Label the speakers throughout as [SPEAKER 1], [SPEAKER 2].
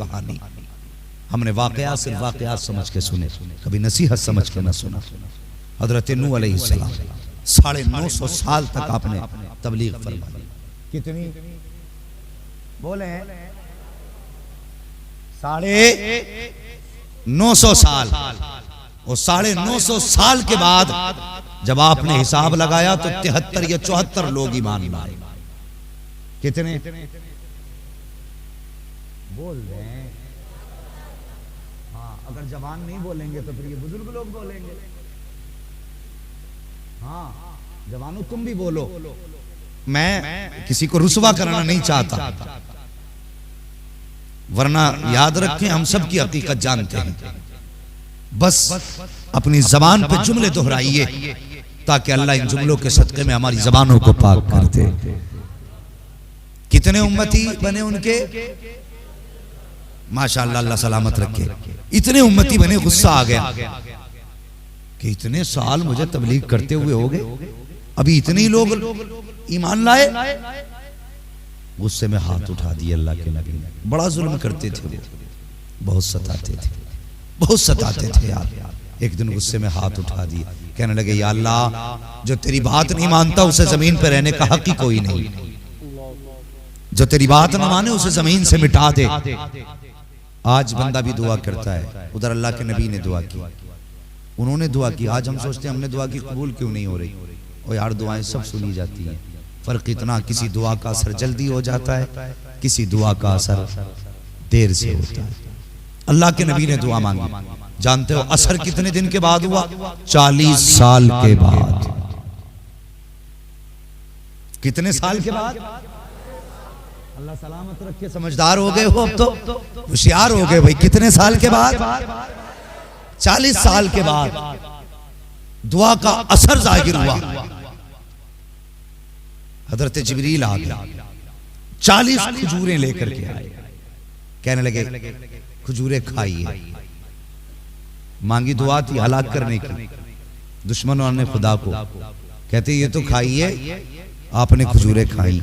[SPEAKER 1] कहानी। हमने वाकया सिर्फ वाकयात समझ के सुने, कभी नसीहत समझ के न सुना। हजरत नूह अलैहिस्सलाम 950 साल तक आपने तबलीग फरमाई। कितनी बोले? 950 साल। और 950 साल के बाद जब आपने हिसाब लगाया तो 73 या 74 लोग ईमान लाए। कितने बोल रहे हैं? हाँ, अगर जवान नहीं बोलेंगे तो फिर ये बुजुर्ग लोग बोलेंगे। हाँ जवानों तुम भी बोलो। मैं किसी को रुसवा करना नहीं चाहता, वरना याद रखें हम सब की हकीकत जानते हैं। बस अपनी जबान पे जुमले दोहराइए ताकि अल्लाह इन जुमलों के सदक़े में हमारी जबानों को पाक कर दे। कितने उम्मती बने उनके? माशाअल्लाह, अल्लाह सलामत रखे। इतने उम्मती बने, गुस्सा आ गया कि इतने साल मुझे तबलीग करते हुए हो गए, अभी इतने ही लोग ईमान लाए। गुस्से में हाथ उठा दिए अल्लाह के नबी ने। बड़ा जुल्म करते थे वो, बहुत सताते थे, बहुत सताते थे यार। एक दिन गुस्से में हाथ उठा दिए, कहने लगे या अल्लाह, जो तेरी बात नहीं मानता उसे जमीन पर रहने का हक ही कोई नहीं। जो तेरी बात ना माने उसे जमीन से मिटा दे। आज बंदा भी दुआ करता है, उधर अल्लाह के नबी ने दुआ की, उन्होंने दुआ की। आज हम सोचते हैं हमने दुआ की, कबूल क्यों नहीं हो रही? और यार दुआएं सब सुनी जाती हैं, फर्क इतना किसी दुआ का असर जल्दी हो जाता है, किसी दुआ का असर देर से होता है। अल्लाह के नबी ने दुआ मांगी, जानते हो असर कितने दिन के बाद हुआ? 40 साल के बाद। कितने साल के बाद? अल्लाह सलामत रखे। समझदार हो गए हो, अब तो होशियार हो गए भाई। कितने साल के बाद? 40 साल के बाद दुआ का असर जाहिर हुआ। हजरत जिब्रील आ गए, 40 खजूरें लेकर के आए, कहने लगे खजूरें खाइए। मांगी दुआ थी हलाक करने की, दुश्मनों ने खुदा को, कहते ये तो खाइए। आपने खजूरें खाई।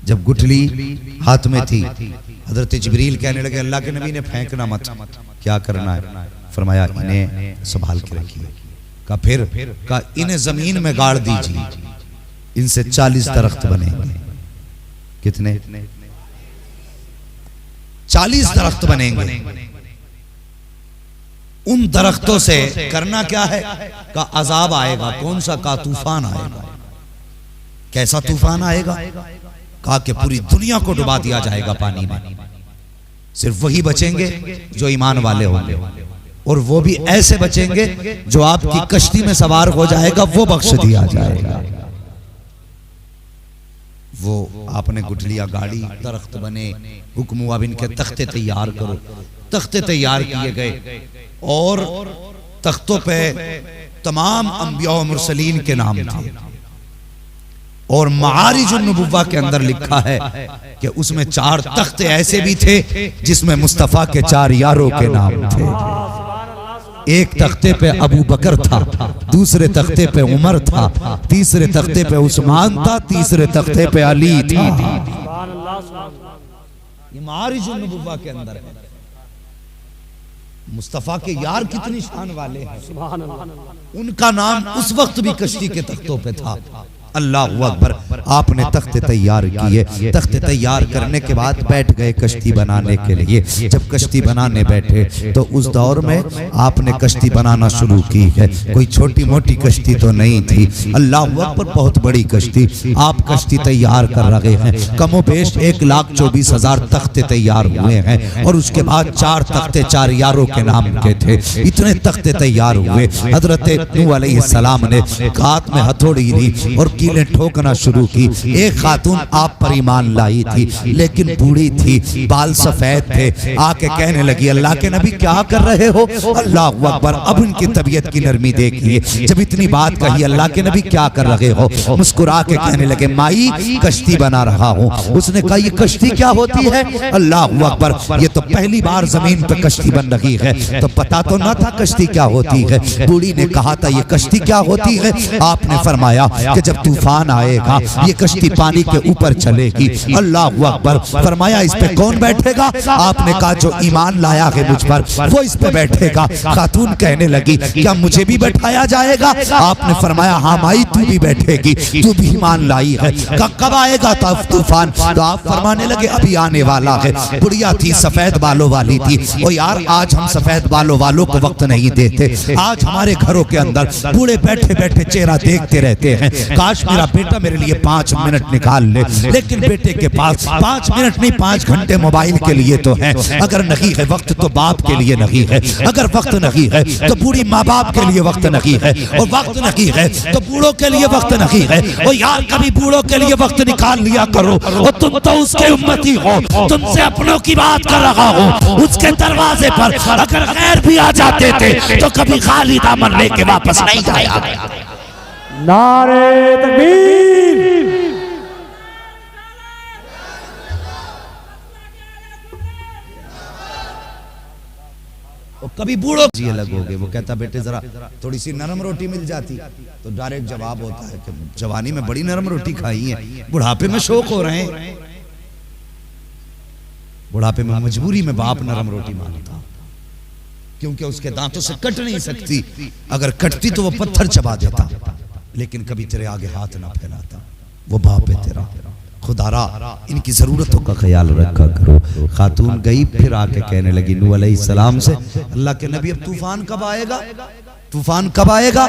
[SPEAKER 1] जब गुठली हाथ में थी, हजरत जिब्रील कहने लगे अल्लाह के नबी ने फेंकना मत, क्या करना है? फरमाया इन्हें संभाल के रखिए। कहा फिर? कहा इन्हें जमीन में गाड़ दीजिए, इनसे 40 दरख्त बनेंगे। कितने? 40 दरख्त बनेंगे। उन दरख्तों से करना क्या है? का अजाब आएगा। कौन सा? का तूफान आएगा। कैसा तूफान आएगा? कहा कि पूरी दुनिया को डुबा दिया जाएगा पानी में, सिर्फ वही बचेंगे जो ईमान वाले होंगे, और वो भी ऐसे बचेंगे जो आपकी कश्ती में सवार हो जाएगा, वो बख्श दिया जाएगा। वो आपने गुठलियां गाड़ी, दरख्त बने, हुक्म हुआ इनके तख्ते तैयार करो। तख्ते तैयार किए गए और तख्तों पे तमाम अंबिया और मुरसलीन के नाम थे। और मारिजुन नबुव्वा के अंदर लिखा है कि उसमें 4 तख्ते ऐसे भी थे जिसमें मुस्तफा के 4 यारों के नाम थे। एक तख्ते पे अबू बकर था, दूसरे तख्ते पे उमर था, तीसरे तख्ते पे उस्मान था, तीसरे तख्ते पे अली था। ये मारिजुन नबुव्वा के अंदर है। मुस्तफा के यार कितनी शान वाले हैं, उनका नाम उस वक्त भी कश्ती के तख्तों पे था। अल्लाह अकबर। आपने तख्ते तैयार किए, तख्ते तैयार करने के बाद बैठ गए कश्ती बनाने के लिए। जब कश्ती बनाने बैठे तो उस दौर में आपने कश्ती बनाना शुरू की है। कोई छोटी मोटी कश्ती तो नहीं थी, अल्लाह अकबर, बहुत बड़ी कश्ती। आप कश्ती तैयार कर रहे हैं, कमोबेश 1,24,000 तख्ते तैयार हुए हैं, और उसके बाद 4 तख्ते 4 यारों के नाम के थे। इतने तख्ते तैयार हुए, हजरत नूह अलैहिस्सलाम ने हाथ में हथौड़ी ली और कीलें ठोकना शुरू की। एक खातून आप पर ईमान लाई थी, लेकिन बूढ़ी थी, बाल सफेद थे। आके कहने लगी अल्लाह के नबी क्या कर रहे हो? अल्लाह अकबर। अब उनकी तबीयत की नरमी देखिए, जब इतनी बात कही अल्लाह के नबी क्या कर रहे हो, मुस्कुरा के कहने लगे माई कश्ती बना रहा हूँ। उसने कहा ये कश्ती क्या होती है? अल्लाह अकबर, ये तो पहली बार जमीन पे कश्ती बन रही है, तो पता तो ना था कश्ती क्या होती है। बूढ़ी ने कहा था ये कश्ती क्या होती है? आपने फरमाया कि जब तू तूफान आएगा ये कश्ती पानी के ऊपर चलेगी। अल्लाह अकबर। फरमाया इस पे कौन बैठेगा? आपने कहा जो ईमान लाया है मुझ पर वो इस पे बैठेगा। खातून कहने लगी क्या मुझे भी बैठाया जाएगा? आपने फरमाया हाँ माई तू भी बैठेगी, तू भी ईमान लाई है। कब आएगा तूफान? तो आप फरमाने लगे अभी आने वाला है। बुढ़िया थी, सफेद बालों वाली थी। ओ यार आज हम सफेद बालों वालों को वक्त नहीं देते। आज हमारे घरों के अंदर बूढ़े बैठे बैठे चेहरा देखते रहते हैं। काश मेरा बेटा मेरे लिए 5 मिनट निकाल ले, लेकिन बेटे के पास 5 मिनट नहीं 5 घंटे मोबाइल के लिए तो है। अगर नहीं है वक्त तो बाप के लिए नहीं है, अगर वक्त नहीं है तो बूढ़ी माँ बाप के लिए वक्त नहीं है, और वक्त नहीं है तो बूढ़ों के लिए वक्त नहीं है। और यार कभी बूढ़ों के लिए वक्त निकाल लिया करो। और तुम तो उसके उम्मती हो, तुमसे अपनों की बात कर रहा हो। उसके दरवाजे पर अगर गैर भी आ जाते थे तो कभी खाली दामन लेके वापस नहीं जाया।
[SPEAKER 2] नारे तकबीर।
[SPEAKER 1] कभी बूढ़ों जी अलग हो गए। वो कहता बेटे जरा थोड़ी सी नरम रोटी मिल जाती, तो डायरेक्ट जवाब होता है कि जवानी में बड़ी नरम रोटी खाई है, बुढ़ापे में शौक हो रहे हैं। बुढ़ापे में मजबूरी में बाप नरम रोटी मांगता, क्योंकि उसके दांतों से कट नहीं सकती। अगर कटती तो वो पत्थर चबा देता, लेकिन कभी तेरे आगे हाथ ना फैलाता। वो बाप है तेरा। खुदारा इनकी जरूरतों का ख्याल रखा करो। खातून गई, फिर आके कहने लगी नूह अलैहिस्सलाम से अल्लाह के नबी अब तूफान कब आएगा? तूफान कब आएगा?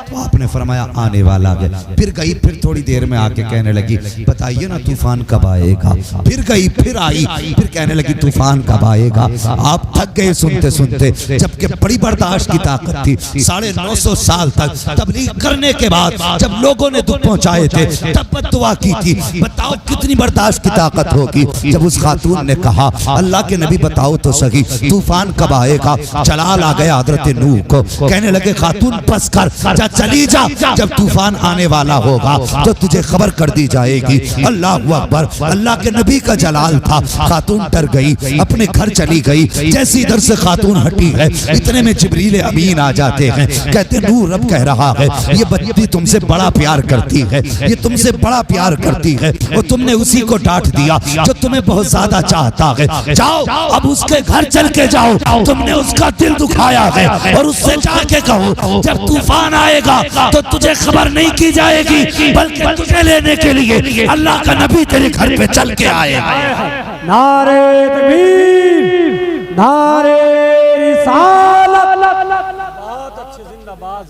[SPEAKER 1] तो आपने फरमाया आने वाला है। फिर गई, फिर थोड़ी देर में आके कहने लगी बताइए ना तूफान कब आएगा? फिर गई, फिर आई, फिर कहने लगी तूफान कब आएगा? आप थक गए सुनते सुनते, जबकि बड़ी बर्दाश्त की ताकत थी। 950 साल तक तबलीग करने के बाद जब लोगों ने दुख पहुंचाए थे तब बद्दुआ की थी। बताओ कितनी बर्दाश्त की ताकत होगी। जब उस खातून ने कहा अल्लाह के नबी बताओ तो सही तूफान कब आएगा? जलाल आ गया हजरत नूह को। कहने लगे खातून बस कर, जा चली जा, जब तूफान आने वाला होगा तो तुझे खबर कर दी जाएगी। अल्लाह अकबर। अल्लाह के नबी का जलाल था। खातून डर गई, अपने घर चली गई। जैसी इधर से खातून हटी है इतने में जिब्रील अमीन आ जाते हैं। कहते नूह रब कह रहा है ये बच्ची तुमसे बड़ा प्यार करती है, ये तुमसे बड़ा प्यार करती है, और तुमने उसी को डांट दिया जो तुम्हें बहुत ज्यादा चाहता है। जाओ अब उसके घर चल के जाओ, तुमने उसका दिल दुखाया है, और उससे जाके जब तूफान आएगा तो तुझे खबर नहीं की जाएगी, बल्कि तुझे लेने के लिए अल्लाह का नबी तेरे घर पे चल के आएगा।
[SPEAKER 2] नारे तकबीर, नारे रिसालत। बहुत अच्छे, जिंदाबाद।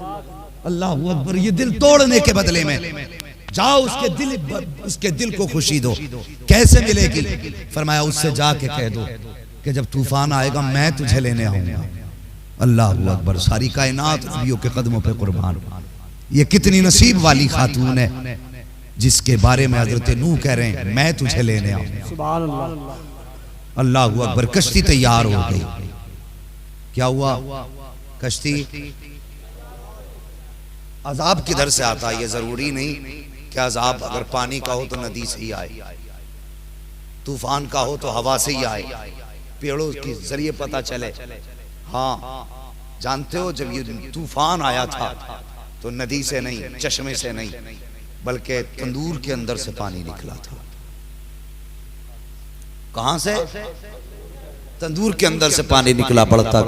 [SPEAKER 1] अल्लाह अकबर। ये दिल तोड़ने के बदले में जाओ उसके दिल को खुशी दो। कैसे मिलेगी? फरमाया उससे जाके कह दो कि जब तूफान आएगा मैं तुझे लेने आऊंगा। अल्लाह अकबर। सारी कायनात नबियों के कदमों पे कुर्बान। ये कितनी नसीब वाली खातून है जिसके बारे में हजरत नूह कह रहे हैं मैं तुझे लेने आऊंगा।
[SPEAKER 2] सुभान अल्लाह।
[SPEAKER 1] अल्लाह अकबर। कश्ती तैयार हो गई। क्या हुआ? कश्ती अजाब किधर से आता है? ये जरूरी नहीं कि अजाब अगर पानी का हो तो नदी से ही आए, तूफान का हो तो हवा से ही आए, पेड़ों के जरिए पता चले। हाँ जानते हो जब ये तूफान आया था तो नदी से नहीं, चश्मे से नहीं, बल्कि तंदूर के अंदर से पानी निकला था। कहां से? तंदूर के अंदर से पानी निकला, बढ़ता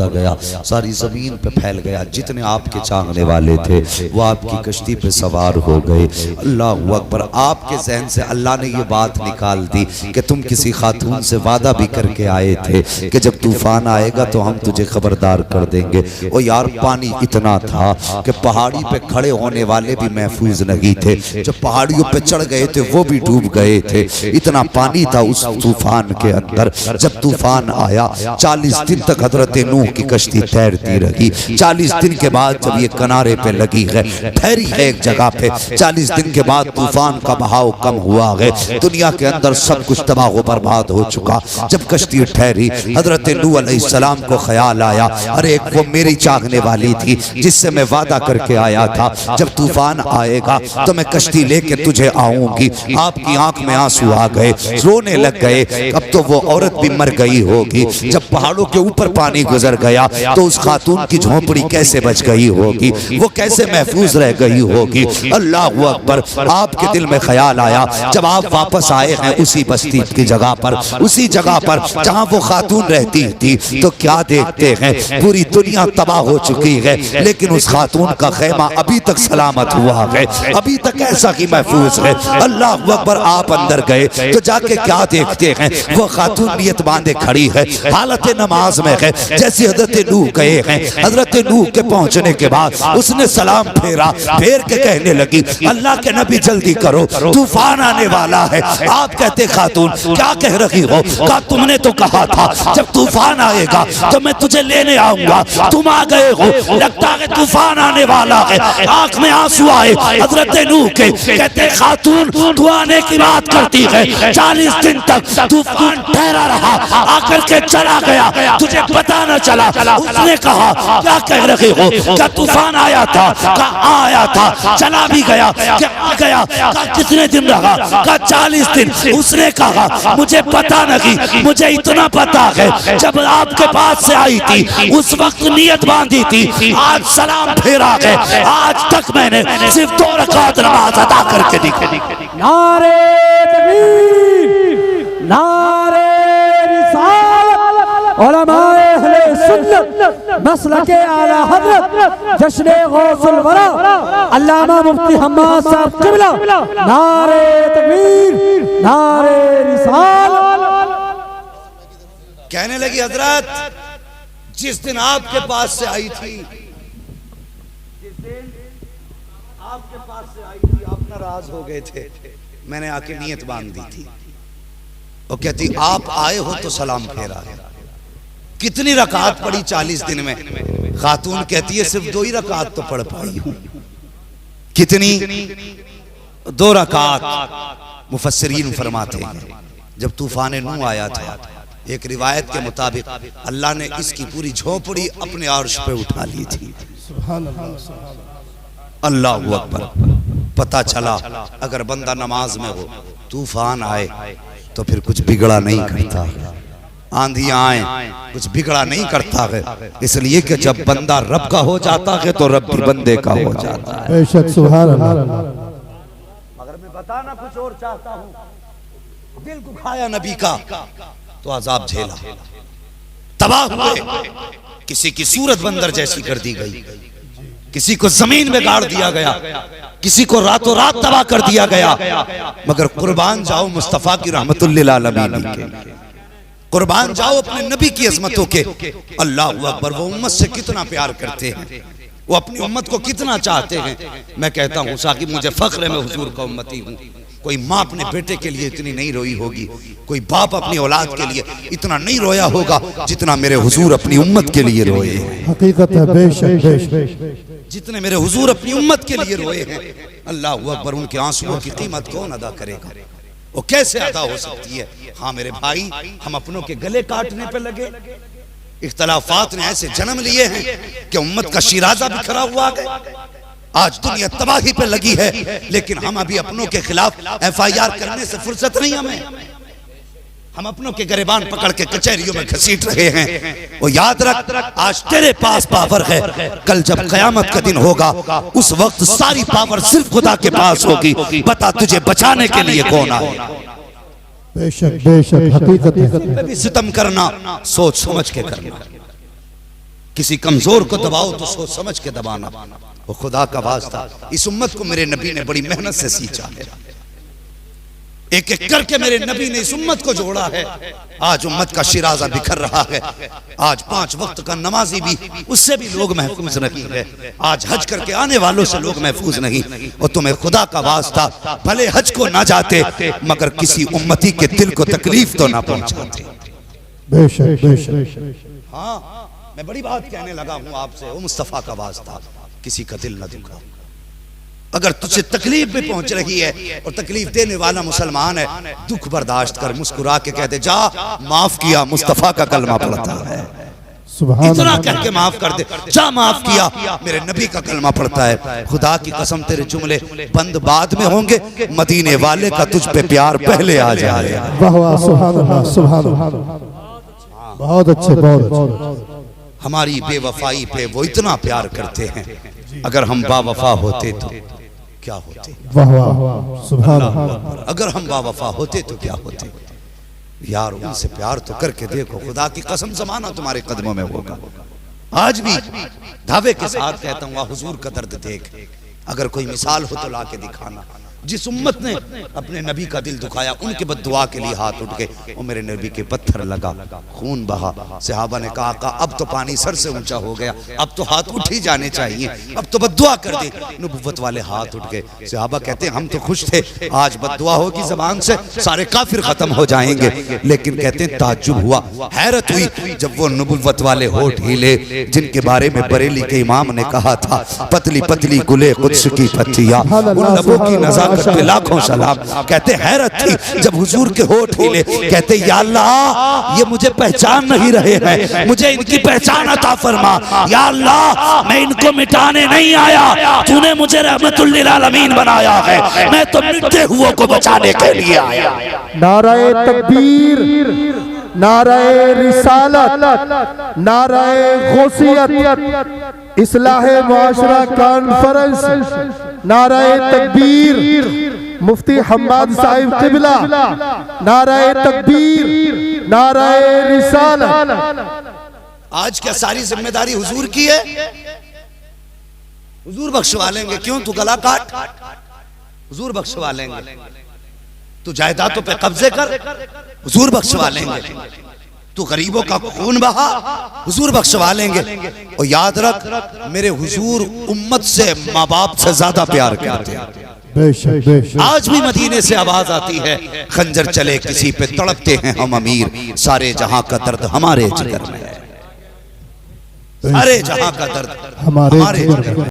[SPEAKER 1] गया, सारी जमीन पे फैल गया। जितने आपके चाहने वाले थे वो आपकी कश्ती पे सवार हो गए। अल्लाह अकबर। आपके जहन से अल्लाह ने ये बात निकाल दी कि तुम किसी खातून से वादा भी करके आए थे कि जब तूफान आएगा तो हम तुझे खबरदार कर देंगे। और यार पानी इतना था कि पहाड़ी पे खड़े होने वाले भी महफूज नहीं थे, जो पहाड़ियों पे चढ़ गए थे वो भी डूब गए थे। इतना पानी था उस तूफान के अंदर। जब तूफान आया 40 दिन तक हजरत नूह की कश्ती तैरती रही। 40 दिन के बाद जब ये किनारे पे लगी है, ठहरी है एक जगह पे, 40 दिन के बाद तूफान का बहाव कम हुआ है। दुनिया के अंदर सब कुछ तबाह व बर्बाद हो चुका। जब कश्ती ठहरी हजरत नूह अलैहिस्सलाम को ख्याल आया अरे वो मेरी चाहने वाली थी जिससे मैं वादा करके आया था जब तूफान आएगा तो मैं कश्ती लेके तुझे आऊंगी। आपकी आंख में आंसू आ गए, रोने लग गए। अब तो वो औरत भी मर गई होगी, जब पहाड़ों के ऊपर पानी गुजर गया तो उस खातून की झोंपड़ी कैसे बच गई होगी, वो कैसे महफूज रह गई होगी। अल्लाह अकबर। आपके दिल में ख्याल आया जब आप वापस आए हैं उसी बस्ती की जगह पर, उसी जगह पर जहां वो खातून रहती थी, तो क्या देखते हैं पूरी दुनिया तबाह हो चुकी है, लेकिन उस खातून का खेमा अभी तक सलामत हुआ है, अभी तक ऐसा ही महफूज है। अल्लाह अकबर। आप अंदर गए तो जाके क्या देखते हैं, वो खातून नियत बांधे खड़ी है, हालत नमाज में है, जैसे हजरत नूह गए हैं। हजरत नूह के पहुंचने के बाद उसने सलाम फेरा, फेर के कहने लगी अल्लाह के नबी जल्दी करो, तूफान आने वाला है। आप कहते खातून क्या कह रही हो? कहा तुमने तो कहा था जब तूफान आएगा तो मैं तुझे लेने आऊंगा, तुम आ गए हो, लगता है तूफान आने वाला है। आंख में आंसू आए हजरत नूह के, कहते खातून तू आने की बात करती है, 40 दिन तक तूफान ठहरा रहा, आकर के चला गया, तुझे पता न चला। उसने कहा क्या कह रहे हो? क्या तूफान आया था? कहा आया था, चला भी गया, क्या आ गया? कहा कितने दिन रहा? कहा 40 दिन। उसने कहा मुझे पता नहीं, मुझे इतना पता है जब आपके पास से आई थी उस वक्त नियत बांधी थी, आज सलाम फेरा है, आज तक मैंने सिर्फ 2 रकात नमाज अदा करके दिखी।
[SPEAKER 2] नारे तकबीर, नारे रिसालत, उलमाए अहले सुन्नत, मसलके आला हज़रत, जश्न गौसुल वरा, अल्लामा मुफ्ती हम्माद साहब क़िबला, नारे तकबीर, नारे रिसालत।
[SPEAKER 1] कहने लगी हजरत जिस दिन आपके पास से आई थी, जिस दिन आपके पास से आई थी, आप नाराज हो गए थे, मैंने आके नियत बांध दी थी। वो कहती आप आए हो तो सलाम फेरा है। कितनी रकात पड़ी 40 दिन में? खातून कहती है सिर्फ 2 ही रकात तो पढ़ पाई हूं। कितनी? 2 रकात। मुफस्सिरीन फरमाते हैं जब तूफान नूह आया था, एक रिवायत के मुताबिक अल्लाह ने इसकी पूरी झोपड़ी अपने अर्श पे उठा ली थी। अल्लाह अकबर। पता चला अगर बंदा नमाज में हो, तूफान आए तो फिर कुछ बिगड़ा नहीं करता, आंधियां आए कुछ बिगड़ा नहीं करता है, इसलिए कि जब बंदा रब का हो जाता है तो रब भी बंदे का हो जाता है।
[SPEAKER 2] बेशक सुभान अल्लाह।
[SPEAKER 1] अगर मैं बताना कुछ और चाहता हूँ, दिल को खाया नबी का तो अजाब झेला, तबाह हुए, किसी की सूरत बंदर जैसी कर दी गई, किसी को जमीन में गाड़ दिया गया, किसी को रातों रात तबाह कर दिया गया। मगर कुर्बान जाओ मुस्तफा की रहमतुल लिल आलमीन के, कुर्बान जाओ अपने नबी की अजमतों के। अल्लाह अकबर। वो उम्मत से कितना प्यार करते हैं, वो अपनी उम्मत को कितना चाहते हैं। मैं कहता हूँ साकिब मुझे फख्र है मैं हुजूर का उम्मती हूँ। कोई माँ अपने बेटे के लिए इतनी नहीं रोई होगी, कोई बाप अपनी औलाद के लिए इतना नहीं रोया होगा जितना मेरे हुजूर अपनी उम्मत के लिए रोए।
[SPEAKER 2] हकीकत है, बेशक बेशक।
[SPEAKER 1] जितने मेरे हुजूर अपनी उम्मत के लिए रोए हैं, अल्लाह अकबर, उनके आंसुओं की कीमत कौन अदा करेगा? वो कैसे अदा हो सकती है? हाँ मेरे भाई, हम अपनों के गले काटने पे लगे, इख्तलाफात ने ऐसे जन्म लिए हैं कि उम्मत का शिराजा बिखरा हुआ है। आज दुनिया तबाही पे लगी है, लेकिन हम अभी अपनों के खिलाफ FIR करने से फुर्सत नहीं हमें। हम अपनों के गिरबान पकड़ के कचहरियों में घसीट रहे हैं। वो याद रख, आज तेरे पास पावर है, कल जब कयामत का दिन होगा उस वक्त सारी पावर सिर्फ खुदा के पास होगी। बता तुझे बचाने के लिए कौन आए?
[SPEAKER 2] बेशक बेशक, हकीकत है।
[SPEAKER 1] भी सितम करना सोच समझ के करना, किसी कमजोर को दबाओ तो सोच समझ के दबाना। वो खुदा का वास्ता, इस उम्मत को मेरे नबी ने बड़ी मेहनत से सींचा है, एक एक करके मेरे नबी ने इस उम्मत को जोड़ा है। आज उम्मत का शिराजा बिखर रहा है। आज 5 वक्त का नमाजी भी, उससे भी लोग महफूज नहीं है। आज हज करके आने वालों से लोग महफूज नहीं। और तुम्हें खुदा का वास्ता, भले हज को ना जाते मगर किसी उम्मती के दिल को तकलीफ तो ना पहुंचाते।
[SPEAKER 2] बेशक बेशक।
[SPEAKER 1] हाँ मैं बड़ी बात कहने लगा हूं आपसे, वो मुस्तफा का वास्ता, किसी का दिल न दुखा। अगर तुझे तकलीफ भी पहुंच रही है और तकलीफ देने वाला मुसलमान है, दुख बर्दाश्त कर, मुस्कुरा के कहते जा माफ किया, मुस्तफा का कलमा पढ़ता है, इतना कह के माफ कर दे, जा माफ किया, मेरे नबी का कलमा पढ़ता है। खुदा की कसम तेरे जुमले बंद बाद में होंगे, मदीने वाले का तुझ पे प्यार पहले आ जाएगा।
[SPEAKER 2] वाह वाह, सुभान अल्लाह, सुभान अल्लाह।
[SPEAKER 3] बहुत अच्छे, बहुत अच्छे।
[SPEAKER 1] हमारी बेवफाई पे वो इतना प्यार करते हैं, अगर हम बावफा होते तो क्या होते।
[SPEAKER 3] वाह वाह, सुभान अल्लाह।
[SPEAKER 1] अगर हम बावफा होते तो क्या होते। यार उनसे प्यार तो करके देखो, खुदा की कसम ज़माना तुम्हारे कदमों में होगा। आज भी दावे के साथ कहता हूँ, हुजूर का दर्द देख, अगर कोई मिसाल हो तो ला के दिखाना। जिस उम्मत ने अपने नबी का दिल दुखाया, उनके बद्दुआ के लिए हाथ उठ गए, वो मेरे नबी के पत्थर लगा, खून बहा। सहाबा ने कहा अब तो पानी सर से ऊंचा हो गया, अब तो हाथ उठ ही जाने चाहिए, अब तो बद्दुआ कर दे। नबुव्वत वाले हाथ उठ गए। सहाबा कहते हैं हम तो खुश थे, आज बद्दुआ होगी जबान से, सारे काफिर खत्म हो जाएंगे। लेकिन कहते हैं ताज्जुब हुआ, हैरत हुई जब वो नबुव्वत वाले होठ हिले, जिनके बारे में बरेली के इमाम ने कहा था, पतली पतली गुले कुद्स की पत्तियां, उन लबों की नज़ाकत पे लाखों सलाम। कहते हैरत थी जब हुजूर के होठ हिले, कहते या अल्लाह ये मुझे पहचान नहीं रहे हैं, मुझे इनकी पहचान अता फरमा। या अल्लाह मैं इनको मिटाने नहीं आया, तूने मुझे रहमतुल लिल आलमीन बनाया है, मैं तो मिटते हुओं को बचाने के लिए आया।
[SPEAKER 3] नाराए तकबीर, नाराए रिसालत, नाराए गौसियत, इस्लाहे मुआशरा कॉन्फ्रेंस, नाराए तकबीर, मुफ्ती हम्माद साहिब किबला, नाराए तकबीर, नाराए रिसालत।
[SPEAKER 1] आज क्या सारी जिम्मेदारी हुजूर की है? हुजूर बख्शवा लेंगे। क्यों? तू गला काट, हुजूर बख्शवा लेंगे। तू जायदादों पे कब्जे कर, हुजूर बख्शवा लेंगे। तू गरीबों का खून बहा, हुजूर बख्शवा लेंगे। और याद रख, मेरे हुजूर उम्मत से, माँ बाप से ज्यादा प्यार करते हैं।
[SPEAKER 3] बेशक बेशक।
[SPEAKER 1] आज भी मदीने से आवाज आती है, खंजर चले किसी पे तड़पते हैं हम अमीर, सारे जहां का दर्द हमारे जिगर में है, सारे जहां का दर्द हमारे जिगर में।